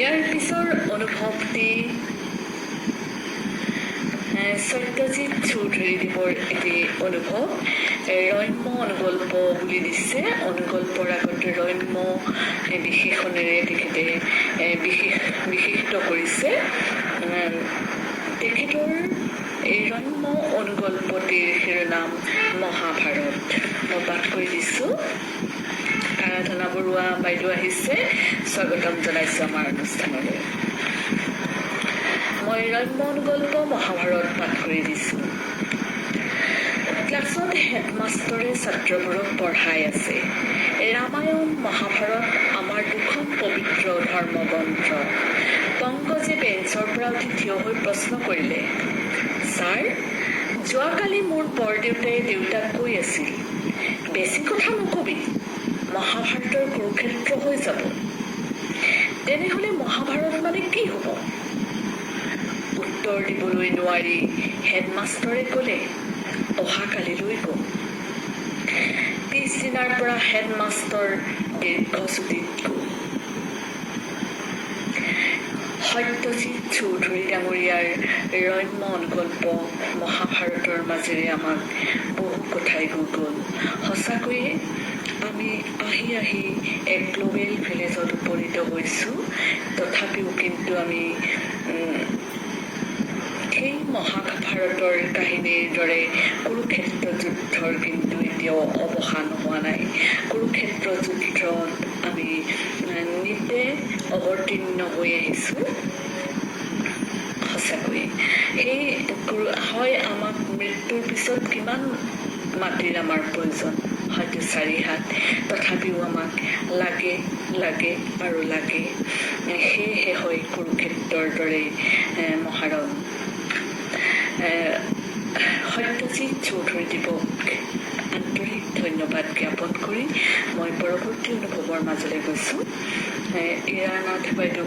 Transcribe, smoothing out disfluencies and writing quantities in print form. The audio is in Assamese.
ইয়াৰ পিছৰ অনুভৱটি সত্যজিৎ চৌধুৰীদেৱৰ এটি অনুভৱ ৰম্য অনুগল্প বুলি দিছে। অনুগল্পৰ আগতে ৰম্য বিশেষণেৰে তেখেতে বিশেষিত কৰিছে। তেখেতৰ এই ৰম্য অনুগল্পটিৰ শিৰোনাম মহাভাৰত। মই পাঠ কৰি দিছোঁ। আৰাধনা বৰুৱা বাইদেউ আহিছে, স্বাগতম জনাইছোঁ আমাৰ অনুষ্ঠানলৈ। মই ৰম্য অনুগল্প মহাভাৰত পাঠ কৰি দিছোঁ। ক্লাছত হেডমাষ্টৰে ছাত্ৰবোৰক পঢ়াই আছে। ৰামায়ণ মহাভাৰত আমাৰ দুখন পবিত্ৰ ধৰ্মগ্ৰন্থ। পংকজে বেঞ্চৰ পৰা উঠি থিয় হৈ প্ৰশ্ন কৰিলে, ছাৰ, যোৱাকালি মোৰ পৰদেউতাই দেউতাক কৈ আছিল, বেছি কথা নকবি, মহাভাৰতৰ কুৰুক্ষেত্ৰ হৈ যাব। তেনেহলে মহাভাৰত মানে কি হ'ব? উত্তৰ দিবলৈ নোৱাৰি হেডমাষ্টৰে ক'লে, অহাকালিলৈ কম। পিছদিনাৰ পৰা হেডমাষ্টৰ দীৰ্ঘছুটিত গ'ল। সত্যজিৎ চৌধুৰী ডাঙৰীয়াৰ ৰম্য অনুগল্প মহাভাৰতৰ মাজেৰে আমাক বহু কথাই গ'ল। সঁচাকৈয়ে আমি আহি আহি এক গ্ল'বেল ভিলেজত উপনীত হৈছোঁ। তথাপিও কিন্তু আমি সেই মহাভাৰতৰ কাহিনীৰ দৰে কুৰুক্ষেত্ৰ যুদ্ধৰ কিন্তু এতিয়াও অৱসান হোৱা নাই। কুৰুক্ষেত্ৰ যুদ্ধত আমি নিতে অৱতীৰ্ণ হৈ আহিছোঁ। সঁচাকৈ সেই হয়, আমাক মৃত্যুৰ পিছত কিমান মাটিৰ আমাৰ প্ৰয়োজন, হয়তো 4 হাত, তথাপিও আমাক লাগে লাগে আৰু লাগে। সেয়েহে হয় কুৰুক্ষেত্ৰৰ দৰে মহাৰণ। সত্যজিৎ চৌধুৰীদেৱক আন্তৰিক ধন্যবাদ জ্ঞাপন কৰি মই পৰৱৰ্তী অনুভৱৰ মাজলৈ গৈছোঁ। ইৰানাথ বাইদেউ